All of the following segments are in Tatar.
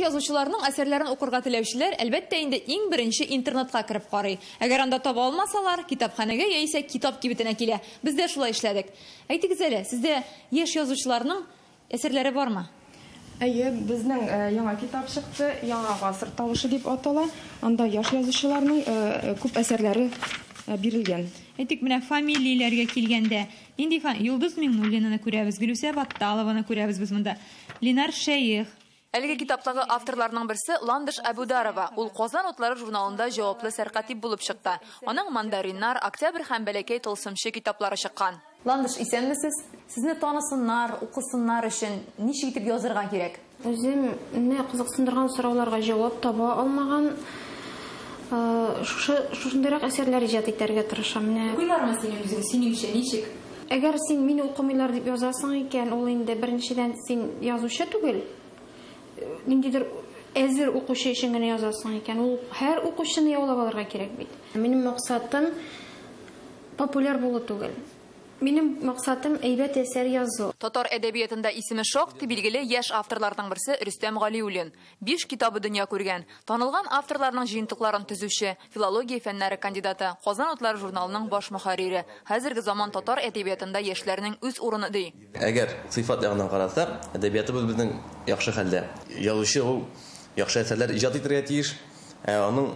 Язучыларның әсәрләрен укырга теләүчеләр әлбәттә инде иң беренче интернетка кирип карый. Әгәр анда таба алмасалар, китапханәгә яисә китап кибетенә килә. Без дә шулай эшләдек. Әйтегез әле, сездә яшь язучыларның әсәрләре бармы? Әйе, безнең яңа китап чыкты, яңа гасыр тавышы дип атала. Анда яшь язучыларның күп әсәрләре бирелгән. Әйтик, менә фамилияләргә килгәндә, инде Йолдыз Миңнуллинаны күрәбез, Гөлүсә Батталованы күрәбез без монда. Ленар Шәйх. Әлеге китаптагы авторларның берсе Ландыш Әбударова. Ул Казан утлары журналында җаваплы сәркатиб булып чыкты. Аның Мандариннар, Октябрь һәм Бәләкәй тылсымчы китаплары чыккан. Ландыш, исәнмесез? Сезне танысыннар, укысыннар өчен ничек итеп язырга кирәк? Үземне кызыксындырган сорауларга җавап таба алмаган шушындайрак әсәрләр иҗат итәргә тырышам. Уйлармы синеңчә ничек? Әгәр син мине укымыйлар дип язасың икән, ул инде беренчедән син язучы түгел. Ниндидер әзер укучы өчен генә язасың икән, ул һәр укучыны яулап алырга кирәк бит. Минем максатым популяр булу түгел. Минем максатым әйбәт әсәр язу. Татар әдәбиятында исеме шактый билгеле яшь авторларның берсе Рөстәм Галиуллин. 5 китабы дөнья күргән. Танылган авторларның җыентыкларын төзүче, филология фәннәре кандидаты, Казан утлары журналының баш мөхәррире. Хәзерге заман татар әдәбиятында яшьләрнең үз урыны ди. Әгәр сыйфат ягыннан карасак, әдәбиятыбыз безнең яхшы хәлдә. Язучы ул яхшы әсәрләр иҗат итәргә тиеш. Аның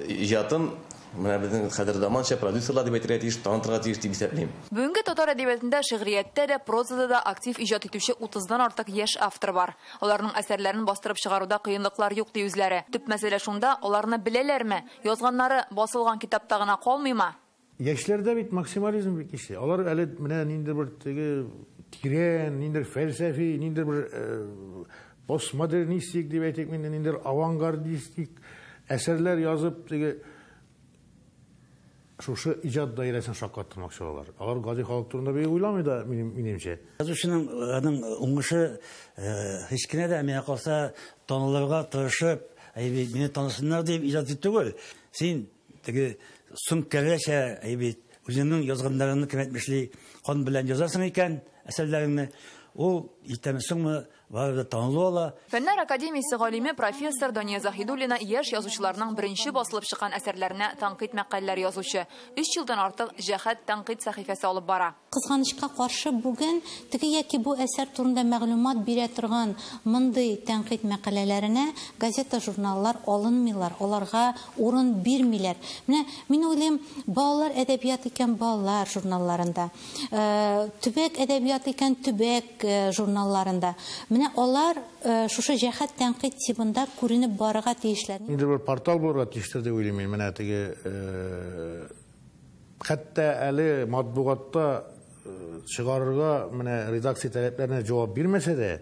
иҗатын менә безнең хәзер заманча продюсерлар дип әйтергә тиеш, танытырга тиеш дип исәплим. Бүгенге татар әдәбиятында шигърияттә дә, прозада да актив иҗат итүче 30-дан артык яшь автор бар. Аларның әсәрләрен бастырып чыгаруда кыенлыклар юк ди үзләре. Төп мәсьәлә шунда, аларны беләләрме? Язганнары басылган китапта гына калмыймы? Яшьләрдә бит максимализм бик кичә. Алар әле менә ниндидер бер тирән, ниндидер фәлсәфи, ниндидер бер постмодернистик дип әйтик, ниндидер авангардистик әсәрләр язып шушы иҗат даирәсен шаккаттырмакчы булалар. Алар гади халык турында бик уйламый да минемчә. Язучының уңышы һеч кенә дә миңа калса танылырга тырышып, мине танысыннар дип иҗат итте түгел. Син теге сүмкәләшә үзеңнең язганнарыңны кемәтмешли кан белән язасың икән, әсәрләреңне ул итәмесеңме Варда танылыла. Фәннәр академиясе галиме профессор Дания Заһидуллина яшь язучыларның беренче басылып чыккан әсәрләренә тәнкыйть мәкаләләр язучы. 3 елдан артык җәһәт тәнкыйть сәхифәсе алып бара. Кызганычка каршы бүген теге яки бу әсәр турында мәгълүмат бирә торган мондый тәнкыйть мәкаләләренә газета, журналлар алынмыйлар, аларга урын бирмиләр. Менә мин уйлыйм, балалар әдәбият икән балалар журналларында, төбәк әдәбият икән төбәк журналларында. Менә алар шушы җәһәт тәнкыйть тибында күренеп барырга тиешләр. Инде бер портал булырга тиештер дип уйлыйм. Менә теге хәтта әле матбугатта чыгарырга менә редакция таләпләренә җавап бирмәсә дә,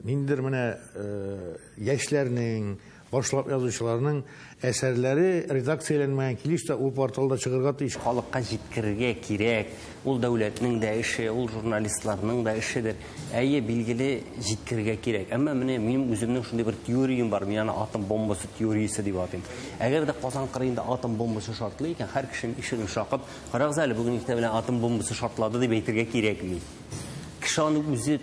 ниндидер менә яшьләрнең, башлап язучыларның әсәрләре редакцияләнмәгән килеш тә ул порталда чыгарга тиеш. Халыкка җиткерергә кирәк. Ул дәүләтнең дә эше, ул журналистларның да эшедер. Әйе, билгеле җиткерергә кирәк. Әмма менә минем үземнең шундый бер теориям бар, мин аны атом бомбасы теориясе дип атыйм. Әгәр дә Казан кырыенда атом бомбасы шартлы икән, һәр кешенең ишеген шакып, карагыз әле бүген иртә белән атом бомбасы шартлады дип әйтергә кирәкми. Кеше аны үзе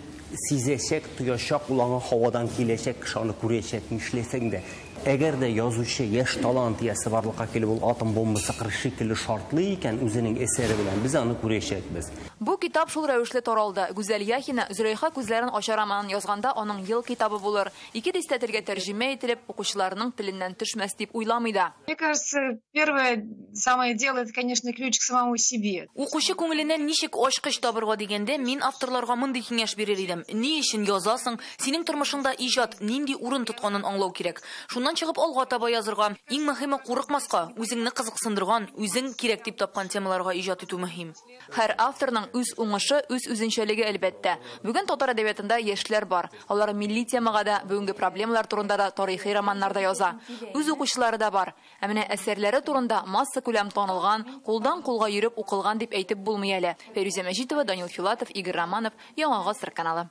сизәчәк, тоячак, ул аңа һавадан киләчәк, кеше аны күрәчәк, нишләсәң дә. Әгәр дә язучы яшь талант иясе барлыкка килеп ул атом бомбасы кырыш шикелле шартлы икән үзенең әсәре белән, без аны күрәчәкбез. Бу китап шул рәвешле таралды. Гүзәл Яхина Зөләйха күзләрен ача романын язганда аның ел китабы булыр. 2 дистә телгә тәрҗемә ителеп, укучыларның теленнән төшмәс дип уйламый да. Мне кажется, первое самое дело это, конечно, ключ к самому себе. Укучы күңеленнән ничек ачкыч табырга дигәндә, мин авторларга мондый киңәш бирер идем. Ни өчен язасың? Синең тормышыңда иҗат нинди урын тотканын аңлау кирәк. Шуннан чыгып алга таба язырга, иң мөһиме курыкмаска, үзеңне кызыксындырган, үзең кирәк дип тапкан темаларга иҗат итү мөһим. Һәр авторның үз уңышы, үз үзенчәлеге әлбәттә. Бүген татар әдәбиятында яшьләр бар. Алар милли темага да, бүгенге проблемалар турында да тарихи романнарда яза. Үз укучылары да бар. Ә менә әсәрләре турында масса күләм танылган, кулдан кулга йөреп укылган дип әйтеп булмый әле. Фәрүзә Мәҗитова, Данил Филатов, Игорь Романов, Яңа Гасыр каналы.